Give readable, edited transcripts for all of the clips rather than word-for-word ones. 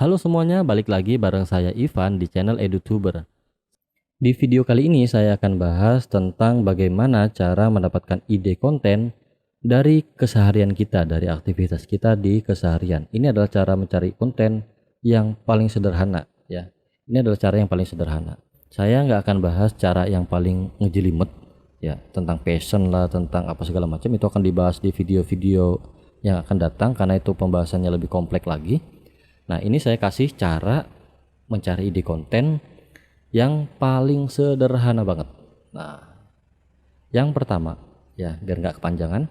Halo semuanya, balik lagi bareng saya Ivan di channel EduTuber. Di video kali ini saya akan bahas tentang bagaimana cara mendapatkan ide konten dari keseharian kita, dari aktivitas kita di keseharian. Ini adalah cara mencari konten yang paling sederhana ya. Ini adalah cara yang paling sederhana. Saya nggak akan bahas cara yang paling ngejelimet ya, tentang passion lah, tentang apa segala macam. Itu akan dibahas di video-video yang akan datang karena itu pembahasannya lebih kompleks lagi. Nah, ini saya kasih cara mencari ide konten yang paling sederhana banget. Nah, yang pertama, ya biar nggak kepanjangan,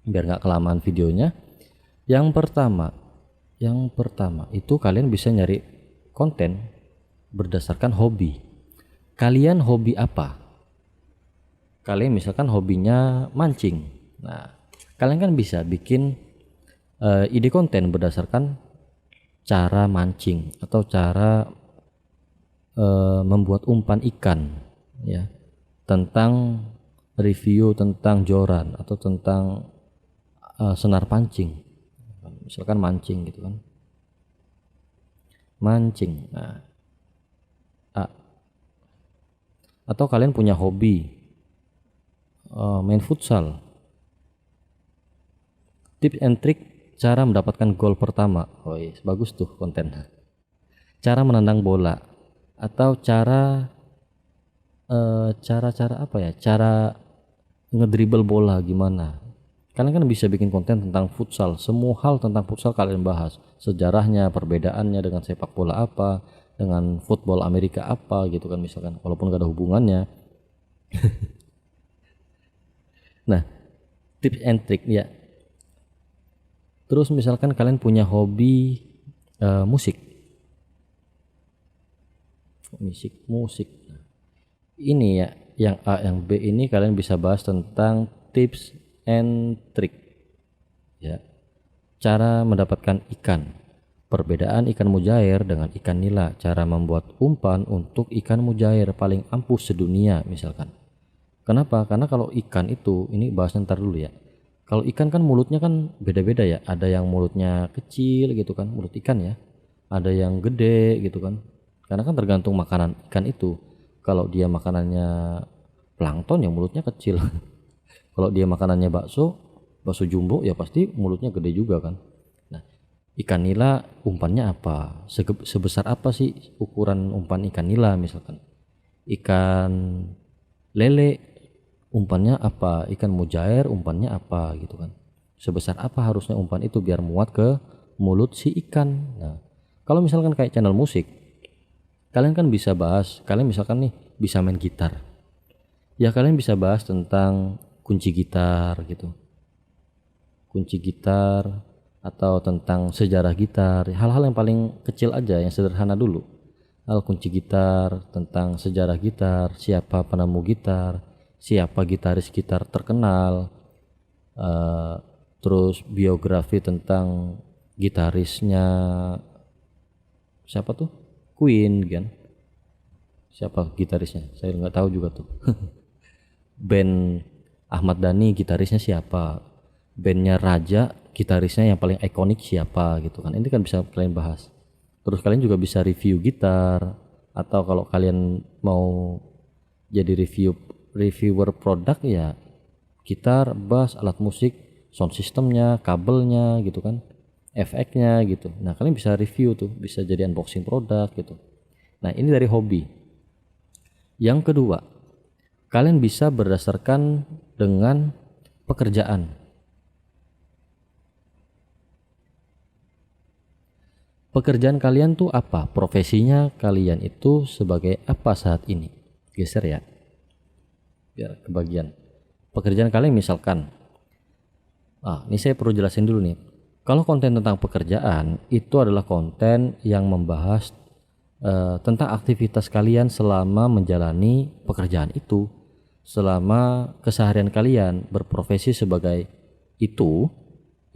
biar nggak kelamaan videonya. Yang pertama itu kalian bisa nyari konten berdasarkan hobi. Kalian hobi apa? Kalian misalkan hobinya mancing. Nah, kalian kan bisa bikin ide konten berdasarkan cara mancing atau cara membuat umpan ikan ya, tentang review tentang joran atau tentang senar pancing, misalkan mancing gitu kan, mancing. Nah, atau kalian punya hobi main futsal, tips and trick cara mendapatkan gol pertama. Oh iya, bagus tuh konten. Cara menendang bola atau cara apa ya? Cara ngedribble bola gimana? Kalian kan bisa bikin konten tentang futsal. Semua hal tentang futsal kalian bahas. Sejarahnya, perbedaannya dengan sepak bola apa, dengan football Amerika apa gitu kan misalkan. Walaupun gak ada hubungannya. Nah, tips and trick ya. Terus misalkan kalian punya hobi musik. Nah, ini ya, yang A yang B ini kalian bisa bahas tentang tips and trick ya. Cara mendapatkan ikan. Perbedaan ikan mujair dengan ikan nila. Cara membuat umpan untuk ikan mujair paling ampuh sedunia misalkan. Kenapa? Karena kalau ikan itu, ini bahasnya ntar dulu ya. Kalau ikan kan mulutnya kan beda-beda ya. Ada yang mulutnya kecil gitu kan, mulut ikan ya. Ada yang gede gitu kan. Karena kan tergantung makanan ikan itu. Kalau dia makanannya plankton ya mulutnya kecil. Kalau dia makanannya bakso jumbo ya pasti mulutnya gede juga kan. Nah, ikan nila umpannya apa? Sebesar apa sih ukuran umpan ikan nila misalkan? Ikan lele umpannya apa, ikan mujair umpannya apa gitu kan, sebesar apa harusnya umpan itu biar muat ke mulut si ikan. Nah, kalau misalkan kayak channel musik, kalian kan bisa bahas, kalian misalkan nih bisa main gitar ya, kalian bisa bahas tentang kunci gitar gitu, kunci gitar atau tentang sejarah gitar, hal-hal yang paling kecil aja, yang sederhana dulu. Hal kunci gitar, tentang sejarah gitar, siapa penemu gitar, siapa gitaris gitar terkenal, terus biografi tentang gitarisnya siapa tuh, Queen kan, siapa gitarisnya saya nggak tahu juga tuh. Band Ahmad Dhani gitarisnya siapa, bandnya Raja gitarisnya yang paling ikonik siapa gitu kan, ini kan bisa kalian bahas. Terus kalian juga bisa review gitar, atau kalau kalian mau jadi reviewer produk ya, gitar, bass, alat musik, sound systemnya, kabelnya gitu kan, efeknya gitu. Nah, kalian bisa review tuh, bisa jadi unboxing produk gitu. Nah, ini dari hobi. Yang kedua, kalian bisa berdasarkan dengan pekerjaan. Pekerjaan kalian tuh apa? Profesinya kalian itu sebagai apa saat ini? Geser ya, biar kebagian. Pekerjaan kalian misalkan, ini saya perlu jelasin dulu nih. Kalau konten tentang pekerjaan itu adalah konten yang membahas tentang aktivitas kalian selama menjalani pekerjaan itu, selama keseharian kalian berprofesi sebagai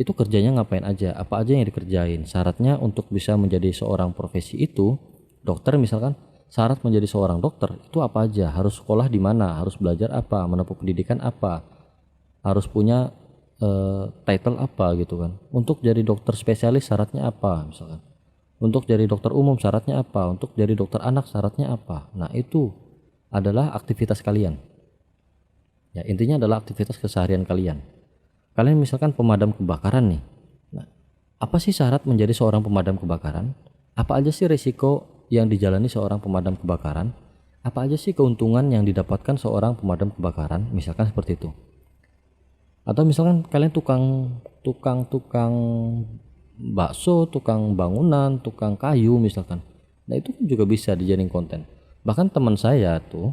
itu kerjanya ngapain aja, apa aja yang dikerjain. Syaratnya untuk bisa menjadi seorang profesi itu, dokter misalkan, syarat menjadi seorang dokter itu apa aja, harus sekolah di mana, harus belajar apa, menempuh pendidikan apa, harus punya title apa gitu kan. Untuk jadi dokter spesialis syaratnya apa misalkan. Untuk jadi dokter umum syaratnya apa? Untuk jadi dokter anak syaratnya apa? Nah, itu adalah aktivitas kalian. Ya, intinya adalah aktivitas keseharian kalian. Kalian misalkan pemadam kebakaran nih. Nah, apa sih syarat menjadi seorang pemadam kebakaran? Apa aja sih risiko yang dijalani seorang pemadam kebakaran? Apa aja sih keuntungan yang didapatkan seorang pemadam kebakaran? Misalkan seperti itu. Atau misalkan kalian tukang bakso, tukang bangunan, tukang kayu misalkan. Nah, itu juga bisa dijadiin konten. Bahkan teman saya tuh,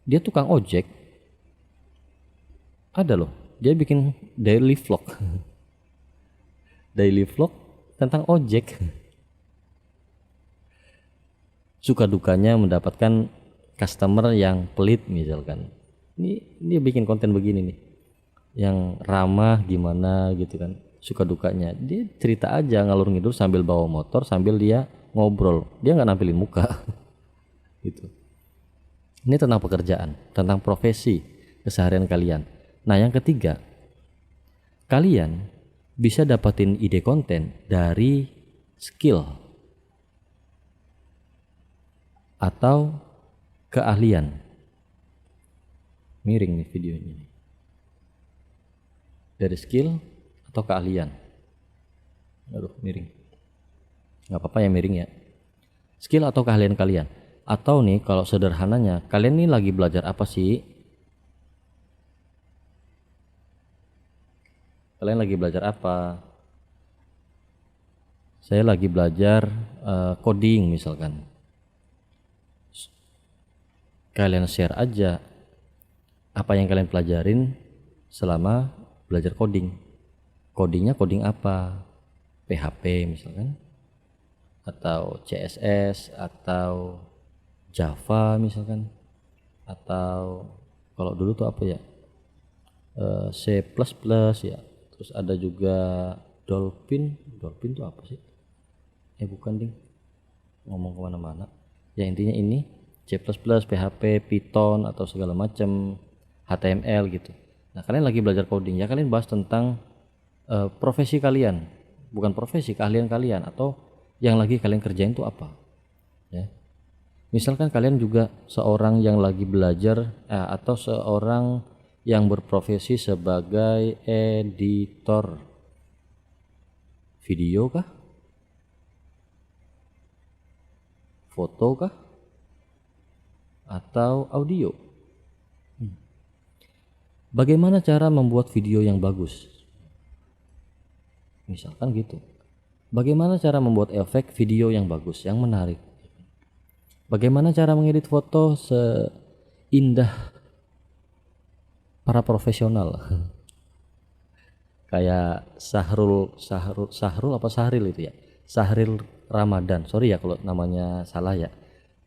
dia tukang ojek. Ada loh, dia bikin daily vlog. Daily vlog tentang ojek. Suka dukanya mendapatkan customer yang pelit misalkan. Ini dia bikin konten begini nih. Yang ramah gimana gitu kan. Suka dukanya dia cerita aja ngalur ngidul sambil bawa motor, sambil dia ngobrol, dia nggak nampilin muka. Gitu. Ini tentang pekerjaan, tentang profesi keseharian kalian. Nah, yang ketiga, kalian bisa dapatin ide konten dari skill atau keahlian. Miring nih videonya, dari skill atau keahlian. Aduh, miring. Nggak apa-apa ya miring ya. Skill atau keahlian kalian. Atau nih kalau sederhananya, kalian nih lagi belajar apa sih? Kalian lagi belajar apa? Saya lagi belajar coding misalkan. Kalian share aja apa yang kalian pelajarin selama belajar coding. Codingnya coding apa? PHP misalkan, atau CSS, atau Java misalkan, atau kalau dulu tuh apa ya, C++ ya. Terus ada juga Dolphin tuh apa sih? Bukan ding, ngomong kemana-mana. Ya intinya ini C++, PHP, Python atau segala macam, HTML gitu. Nah, kalian lagi belajar coding ya, kalian bahas tentang profesi kalian, bukan profesi, keahlian kalian, atau yang lagi kalian kerjain tuh apa ya. Misalkan kalian juga seorang yang lagi belajar atau seorang yang berprofesi sebagai editor video kah, foto kah, atau audio. Bagaimana cara membuat video yang bagus? Misalkan gitu. Bagaimana cara membuat efek video yang bagus, yang menarik? Bagaimana cara mengedit foto seindah para profesional? Kayak Sahrul apa Sahril itu ya? Sahril Ramadan. Sorry ya kalau namanya salah ya.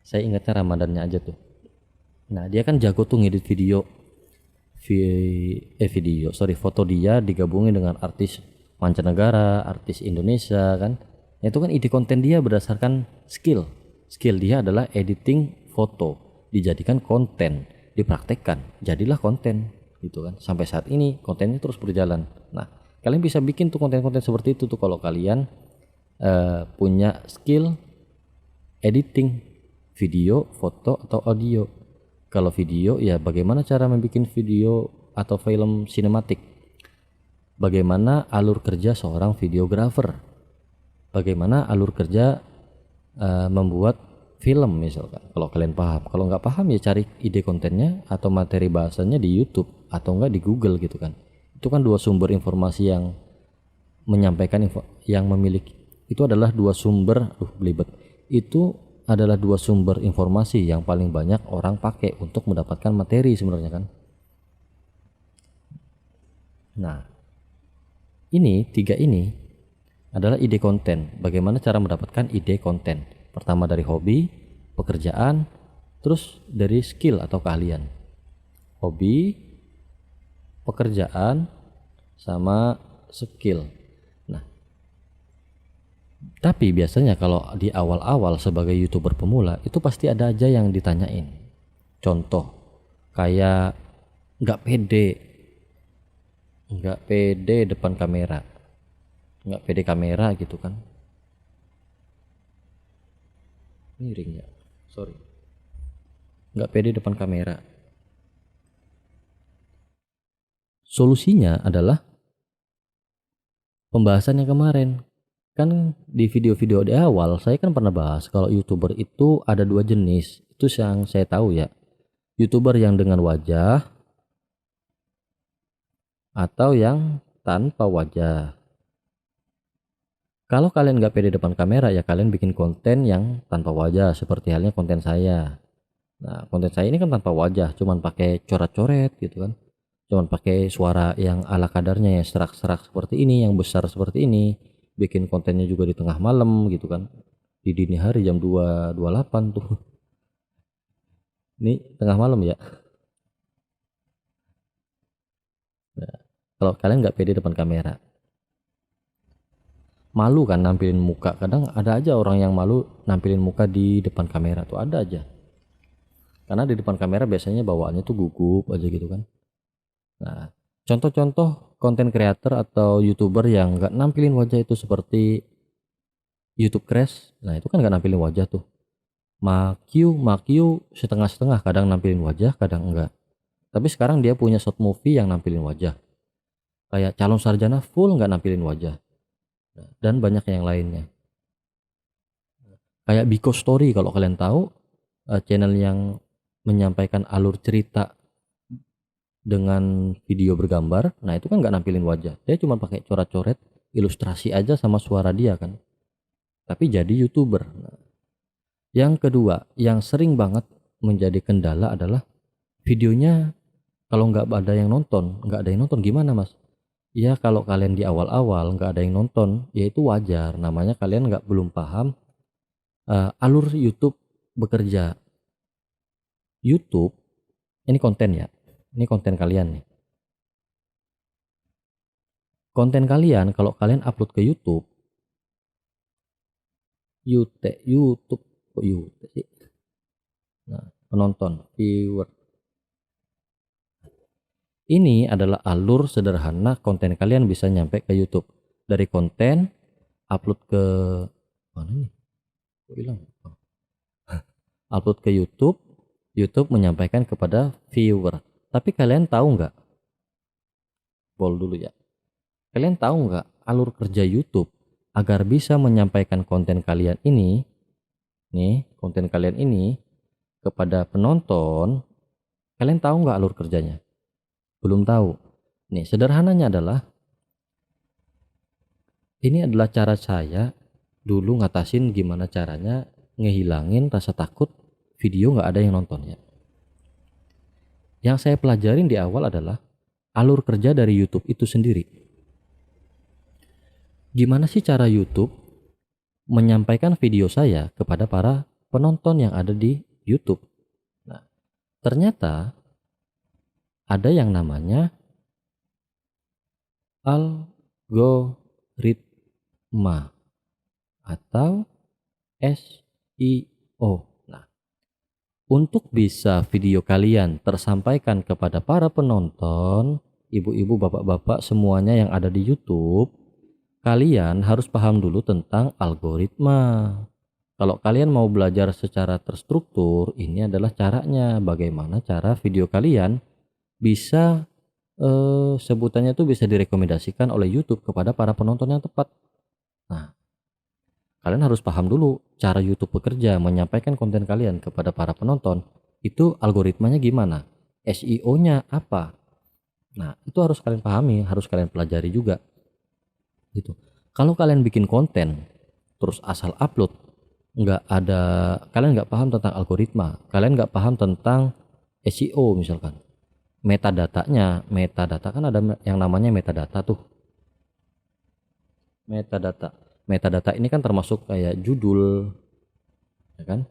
Saya ingatnya Ramadannya aja tuh. Nah, dia kan jago tuh ngedit foto dia digabungin dengan artis mancanegara, artis Indonesia kan. Itu kan ide konten dia berdasarkan skill dia adalah editing foto, dijadikan konten, dipraktekkan, jadilah konten gitu kan. Sampai saat ini kontennya terus berjalan. Nah, kalian bisa bikin tuh konten-konten seperti itu tuh kalau kalian punya skill editing video, foto atau audio. Kalau video ya bagaimana cara membuat video atau film sinematik, bagaimana alur kerja seorang videografer, bagaimana alur kerja membuat film misalkan. Kalau kalian paham, kalau nggak paham ya cari ide kontennya atau materi bahasanya di YouTube atau enggak di Google gitu kan. Itu kan dua sumber informasi yang menyampaikan yang memiliki, itu adalah dua sumber belibet. Itu adalah dua sumber informasi yang paling banyak orang pakai untuk mendapatkan materi sebenarnya kan. Nah, tiga ini adalah ide konten. Bagaimana cara mendapatkan ide konten? Pertama dari hobi, pekerjaan, terus dari skill atau keahlian. Hobi, pekerjaan, sama skill. Nah, tapi biasanya kalau di awal-awal sebagai YouTuber pemula itu pasti ada aja yang ditanyain. Contoh kayak nggak pede depan kamera, nggak pede kamera gitu kan. Miring ya, sorry, nggak pede depan kamera. Solusinya adalah pembahasan yang kemarin. Kan di video-video di awal saya kan pernah bahas kalau YouTuber itu ada dua jenis. Itu yang saya tahu ya. YouTuber yang dengan wajah atau yang tanpa wajah. Kalau kalian nggak pede depan kamera ya kalian bikin konten yang tanpa wajah seperti halnya konten saya. Nah, konten saya ini kan tanpa wajah, cuman pakai coret-coret gitu kan. Cuman pakai suara yang ala kadarnya yang serak-serak seperti ini, yang besar seperti ini. Bikin kontennya juga di tengah malam gitu kan. Di dini hari jam 2.28 tuh. Ini tengah malam ya. Nah, kalau kalian nggak pede depan kamera, malu kan nampilin muka. Kadang ada aja orang yang malu nampilin muka di depan kamera tuh, ada aja. Karena di depan kamera biasanya bawaannya tuh gugup aja gitu kan. Nah, contoh-contoh konten creator atau YouTuber yang nggak nampilin wajah itu seperti YouTube Crash. Nah, itu kan nggak nampilin wajah tuh. Makyu setengah-setengah, kadang nampilin wajah, kadang enggak. Tapi sekarang dia punya short movie yang nampilin wajah. Kayak Calon Sarjana full nggak nampilin wajah. Nah, dan banyak yang lainnya. Kayak Biko Story kalau kalian tahu, channel yang menyampaikan alur cerita dengan video bergambar. Nah, itu kan nggak nampilin wajah. Dia cuma pakai coret-coret, ilustrasi aja sama suara dia kan. Tapi jadi YouTuber. Nah, yang kedua, yang sering banget menjadi kendala adalah videonya kalau nggak ada yang nonton, gimana mas? Ya kalau kalian di awal-awal nggak ada yang nonton, ya itu wajar. Namanya kalian nggak belum paham alur YouTube bekerja. YouTube ini konten ya, ini konten kalian nih. Konten kalian kalau kalian upload ke YouTube, YouTube kok YouTube sih? Nah, penonton, viewer. Ini adalah alur sederhana konten kalian bisa nyampe ke YouTube. Dari konten upload ke mana nih? Kok hilang? Upload ke YouTube, YouTube menyampaikan kepada viewer. Tapi kalian tahu nggak? Pol dulu ya. Kalian tahu nggak alur kerja YouTube agar bisa menyampaikan konten kalian ini, nih konten kalian ini kepada penonton? Kalian tahu nggak alur kerjanya? Belum tahu. Nih sederhananya adalah ini adalah cara saya dulu ngatasin gimana caranya ngehilangin rasa takut video nggak ada yang nonton ya. Yang saya pelajarin di awal adalah alur kerja dari YouTube itu sendiri. Gimana sih cara YouTube menyampaikan video saya kepada para penonton yang ada di YouTube? Nah, ternyata ada yang namanya algoritma atau SEO. Nah, untuk bisa video kalian tersampaikan kepada para penonton, ibu-ibu, bapak-bapak semuanya yang ada di YouTube, kalian harus paham dulu tentang algoritma. Kalau kalian mau belajar secara terstruktur, ini adalah caranya. Bagaimana cara video kalian bisa sebutannya itu bisa direkomendasikan oleh YouTube kepada para penonton yang tepat. Nah, kalian harus paham dulu cara YouTube bekerja menyampaikan konten kalian kepada para penonton. Itu algoritmanya gimana? SEO-nya apa? Nah, itu harus kalian pahami, harus kalian pelajari juga. Gitu. Kalau kalian bikin konten terus asal upload, nggak ada, kalian nggak paham tentang algoritma, kalian nggak paham tentang SEO misalkan. Metadata kan ada yang namanya metadata tuh. Metadata ini kan termasuk kayak judul, ya kan,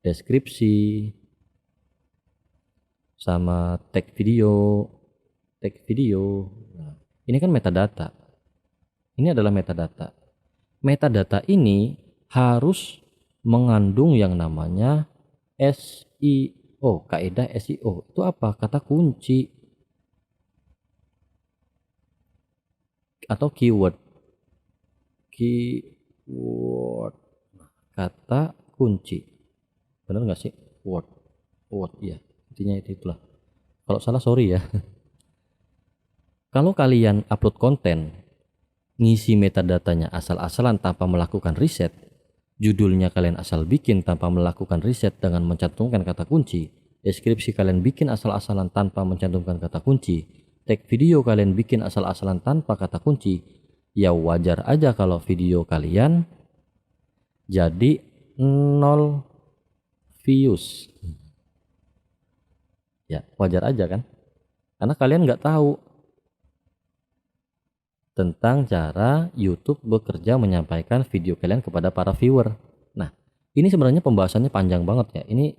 deskripsi, sama tag video. Nah, ini kan metadata. Ini adalah metadata. Metadata ini harus mengandung yang namanya SEO. Kaidah SEO itu apa? Kata kunci atau keyword. Kata kunci. bener nggak sih? Word ya, intinya itulah. Kalau salah sorry ya. Kalau kalian upload konten ngisi metadatanya asal-asalan tanpa melakukan riset, judulnya kalian asal bikin tanpa melakukan riset dengan mencantumkan kata kunci, deskripsi kalian bikin asal-asalan tanpa mencantumkan kata kunci, tag video kalian bikin asal-asalan tanpa kata kunci, ya wajar aja kalau video kalian jadi 0 views. Ya wajar aja kan, karena kalian nggak tahu tentang cara YouTube bekerja menyampaikan video kalian kepada para viewer. Nah, ini sebenarnya pembahasannya panjang banget ya. Ini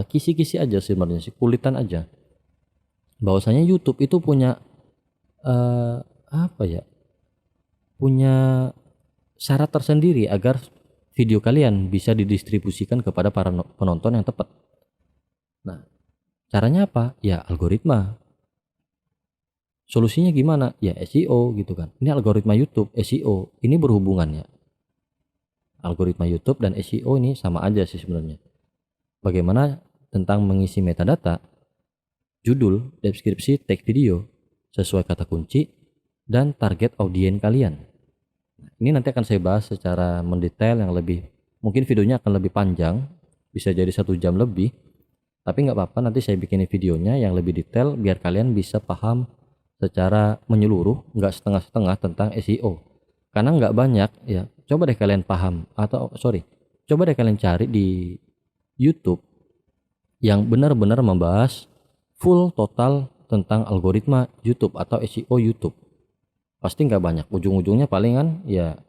kisi-kisi aja sebenarnya sih, kulitan aja. Bahwasanya YouTube itu punya apa ya? Punya syarat tersendiri agar video kalian bisa didistribusikan kepada para penonton yang tepat. Nah, caranya apa? Ya algoritma. Solusinya gimana? Ya SEO gitu kan. Ini algoritma YouTube, SEO. Ini berhubungan ya. Algoritma YouTube dan SEO ini sama aja sih sebenarnya. Bagaimana tentang mengisi metadata, judul, deskripsi, tag video, sesuai kata kunci, dan target audiens kalian. Ini nanti akan saya bahas secara mendetail yang lebih, mungkin videonya akan lebih panjang, bisa jadi 1 jam lebih. Tapi nggak apa-apa, nanti saya bikin videonya yang lebih detail biar kalian bisa paham secara menyeluruh, nggak setengah-setengah tentang SEO. Karena nggak banyak ya, coba deh kalian paham, coba deh kalian cari di YouTube yang benar-benar membahas full total tentang algoritma YouTube atau SEO YouTube. Pasti nggak banyak, ujung-ujungnya palingan ya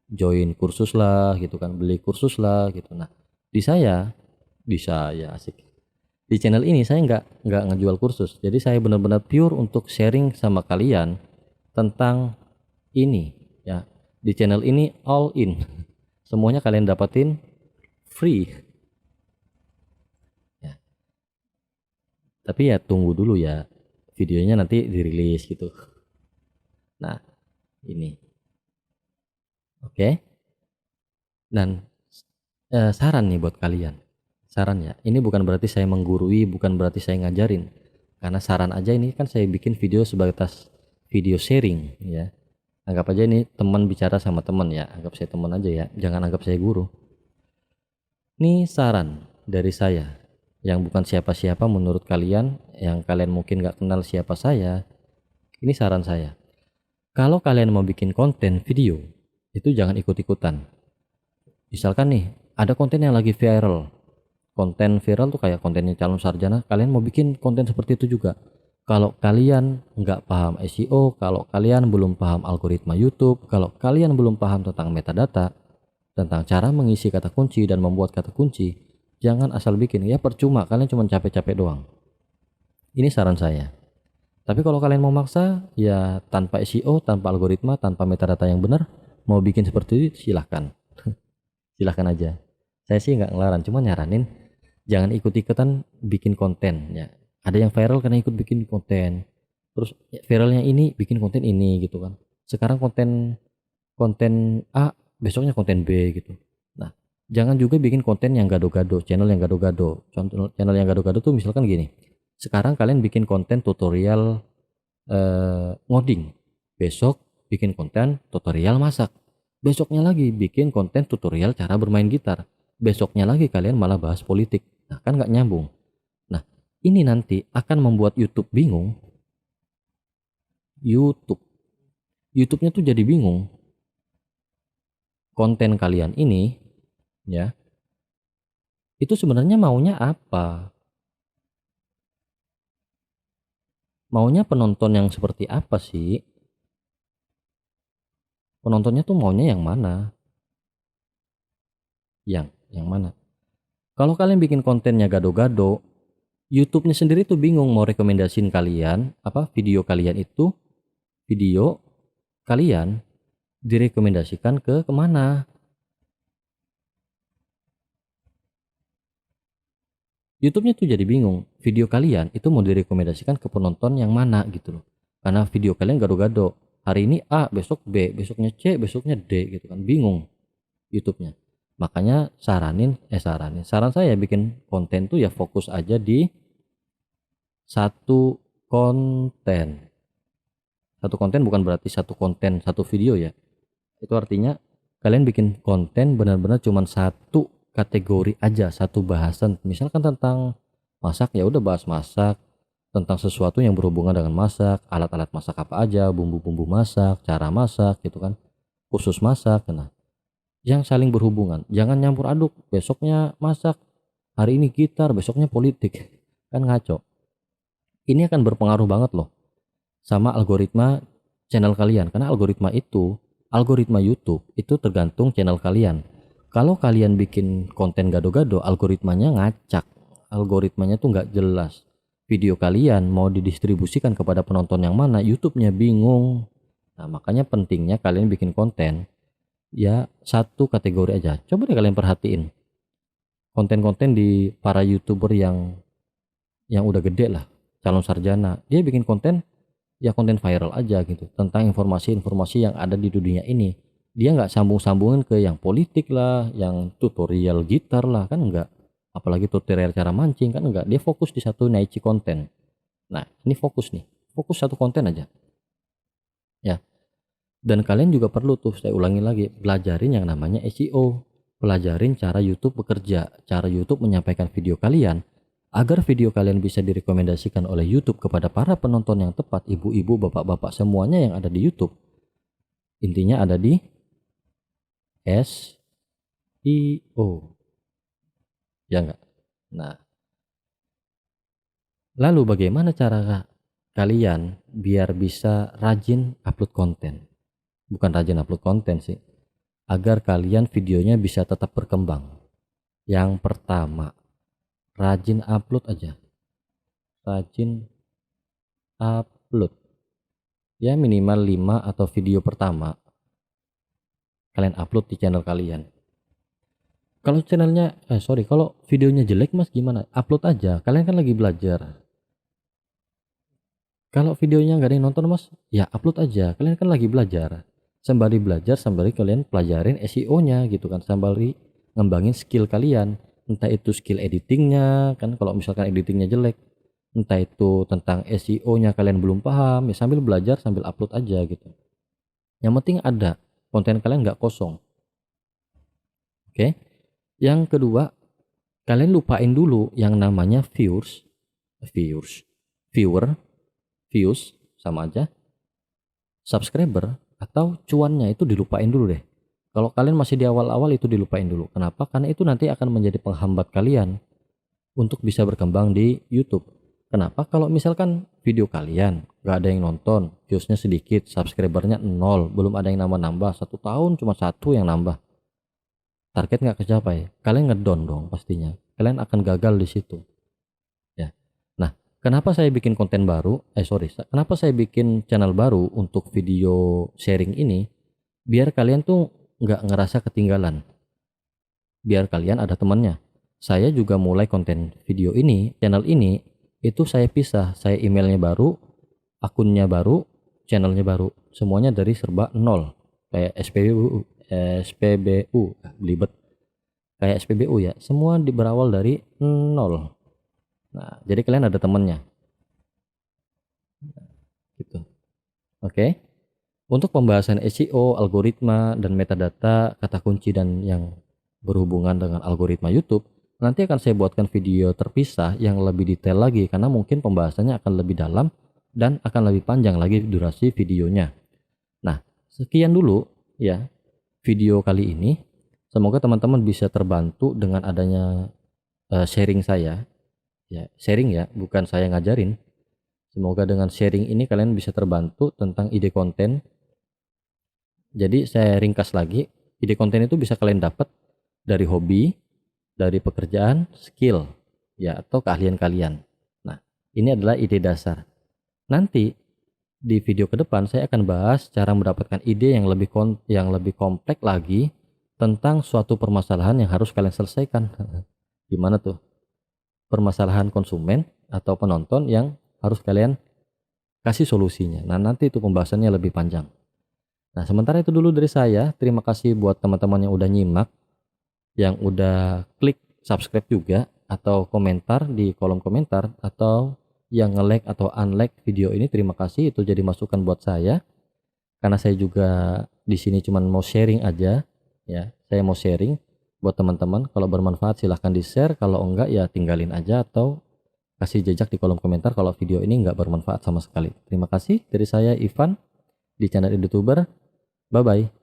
join kursus lah gitu kan, beli kursus lah gitu. Nah di saya asik, di channel ini saya nggak ngejual kursus, jadi saya benar-benar pure untuk sharing sama kalian tentang ini ya. Di channel ini all in, semuanya kalian dapatin free ya. Tapi ya tunggu dulu ya, videonya nanti dirilis gitu. Nah ini oke. Dan saran nih buat kalian, saran ya, ini bukan berarti saya menggurui, bukan berarti saya ngajarin, karena saran aja. Ini kan saya bikin video sebatas video sharing ya, anggap aja ini teman bicara sama teman ya, anggap saya teman aja ya, jangan anggap saya guru. Ini saran dari saya yang bukan siapa-siapa menurut kalian, yang kalian mungkin gak kenal siapa saya. Ini saran saya, kalau kalian mau bikin konten video itu jangan ikut-ikutan. Misalkan nih ada konten yang lagi viral, konten viral tuh kayak kontennya calon sarjana, kalian mau bikin konten seperti itu juga. Kalau kalian nggak paham SEO, kalau kalian belum paham algoritma YouTube, kalau kalian belum paham tentang metadata, tentang cara mengisi kata kunci dan membuat kata kunci, jangan asal bikin. Ya percuma, kalian cuma capek-capek doang. Ini saran saya. Tapi kalau kalian mau maksa, ya tanpa SEO, tanpa algoritma, tanpa metadata yang benar, mau bikin seperti itu silahkan. Silahkan aja. Saya sih nggak ngelarang, cuma nyaranin jangan ikut-ikutan bikin konten ya. Ada yang viral karena ikut bikin konten, terus ya, viralnya ini bikin konten ini gitu kan. Sekarang konten A, besoknya konten B gitu. Nah jangan juga bikin konten yang gado-gado, channel yang gado-gado. Contoh channel yang gado-gado tuh misalkan gini, sekarang kalian bikin konten tutorial ngoding, besok bikin konten tutorial masak, besoknya lagi bikin konten tutorial cara bermain gitar, besoknya lagi kalian malah bahas politik. Nah kan nggak nyambung. Nah ini nanti akan membuat YouTube bingung. YouTube-nya tuh jadi bingung. Konten kalian ini ya, itu sebenarnya maunya apa? Maunya penonton yang seperti apa sih? Penontonnya tuh maunya yang mana? Yang mana? Kalau kalian bikin kontennya gado-gado, YouTube-nya sendiri tuh bingung mau rekomendasiin kalian apa, video kalian direkomendasikan ke kemana. YouTube-nya tuh jadi bingung, video kalian itu mau direkomendasikan ke penonton yang mana gitu loh. Karena video kalian gado-gado, hari ini A, besok B, besoknya C, besoknya D gitu kan, bingung YouTube-nya. Makanya saran saya bikin konten tuh ya fokus aja di satu konten. Satu konten bukan berarti satu konten satu video ya. Itu artinya kalian bikin konten benar-benar cuman satu kategori aja, satu bahasan. Misalkan tentang masak, ya udah bahas masak, tentang sesuatu yang berhubungan dengan masak, alat-alat masak apa aja, bumbu-bumbu masak, cara masak gitu kan, khusus masak. Nah, yang saling berhubungan, jangan nyampur aduk. Besoknya masak, hari ini gitar, besoknya politik. Kan ngaco. Ini akan berpengaruh banget loh sama algoritma channel kalian, karena algoritma YouTube itu tergantung channel kalian. Kalau kalian bikin konten gado-gado, algoritmanya ngacak, algoritmanya tuh nggak jelas. Video kalian mau didistribusikan kepada penonton yang mana, YouTube-nya bingung. Nah, makanya pentingnya kalian bikin konten ya satu kategori aja. Coba deh kalian perhatiin konten-konten di para YouTuber yang udah gede lah, calon sarjana, dia bikin konten ya konten viral aja gitu tentang informasi-informasi yang ada di dunia ini. Dia nggak sambung-sambungin ke yang politik lah, yang tutorial gitar lah, kan enggak. Apalagi tutorial cara mancing, kan enggak. Dia fokus di satu niche konten. Nah, ini fokus nih, fokus satu konten aja ya. Dan kalian juga perlu tuh, saya ulangi lagi, belajarin yang namanya SEO. Pelajarin cara YouTube bekerja, cara YouTube menyampaikan video kalian, agar video kalian bisa direkomendasikan oleh YouTube kepada para penonton yang tepat, ibu-ibu, bapak-bapak, semuanya yang ada di YouTube. Intinya ada di SEO. Ya enggak? Nah, lalu bagaimana cara kalian biar bisa rajin upload konten? Bukan rajin upload konten sih, agar kalian videonya bisa tetap berkembang. Yang pertama, rajin upload aja. Rajin upload. Ya minimal 5 atau video pertama kalian upload di channel kalian. Kalau kalau videonya jelek mas gimana? Upload aja, kalian kan lagi belajar. Kalau videonya nggak ada yang nonton mas, ya upload aja, kalian kan lagi belajar. Sembari belajar, sembari kalian pelajarin SEO-nya gitu kan, sembari ngembangin skill kalian. Entah itu skill editingnya kan, kalau misalkan editingnya jelek, entah itu tentang SEO-nya kalian belum paham, ya sambil belajar sambil upload aja gitu. Yang penting ada konten kalian nggak kosong. Oke. Yang kedua, kalian lupain dulu yang namanya views sama aja, subscriber atau cuannya itu dilupain dulu deh. Kalau kalian masih di awal-awal itu dilupain dulu. Kenapa? Karena itu nanti akan menjadi penghambat kalian untuk bisa berkembang di YouTube. Kenapa? Kalau misalkan video kalian gak ada yang nonton, viewsnya sedikit, subscribernya 0, belum ada yang nambah-nambah, 1 tahun cuma 1 yang nambah, target nggak kecapai, kalian ngedown dong pastinya. Kalian akan gagal di situ. Ya. Nah, kenapa saya bikin konten baru? Kenapa saya bikin channel baru untuk video sharing ini? Biar kalian tuh nggak ngerasa ketinggalan. Biar kalian ada temannya. Saya juga mulai konten video ini, channel ini, itu saya pisah. Saya emailnya baru, akunnya baru, channelnya baru. Semuanya dari serba nol. Kayak SPBU, belibet. Kayak SPBU ya, semua berawal dari nol. Nah, jadi kalian ada temennya. Gitu. Oke. Untuk pembahasan SEO, algoritma, dan metadata, kata kunci, dan yang berhubungan dengan algoritma YouTube, nanti akan saya buatkan video terpisah yang lebih detail lagi, karena mungkin pembahasannya akan lebih dalam dan akan lebih panjang lagi durasi videonya. Nah, sekian dulu ya video kali ini. Semoga teman-teman bisa terbantu dengan adanya sharing saya. Ya, sharing ya, bukan saya ngajarin. Semoga dengan sharing ini kalian bisa terbantu tentang ide konten. Jadi saya ringkas lagi, ide konten itu bisa kalian dapat dari hobi, dari pekerjaan, skill, ya, atau keahlian kalian. Nah, ini adalah ide dasar. Nanti di video ke depan saya akan bahas cara mendapatkan ide yang lebih kompleks lagi tentang suatu permasalahan yang harus kalian selesaikan. Gimana tuh? Permasalahan konsumen atau penonton yang harus kalian kasih solusinya. Nah, nanti itu pembahasannya lebih panjang. Nah, sementara itu dulu dari saya. Terima kasih buat teman-teman yang udah nyimak. yang udah klik subscribe juga atau komentar di kolom komentar, atau yang nge-like atau unlike video ini, terima kasih, itu jadi masukan buat saya. Karena saya juga di sini cuman mau sharing aja ya. Saya mau sharing buat teman-teman, kalau bermanfaat silahkan di-share, kalau enggak ya tinggalin aja atau kasih jejak di kolom komentar kalau video ini enggak bermanfaat sama sekali. Terima kasih dari saya Ivan di channel Edutuber. Bye bye.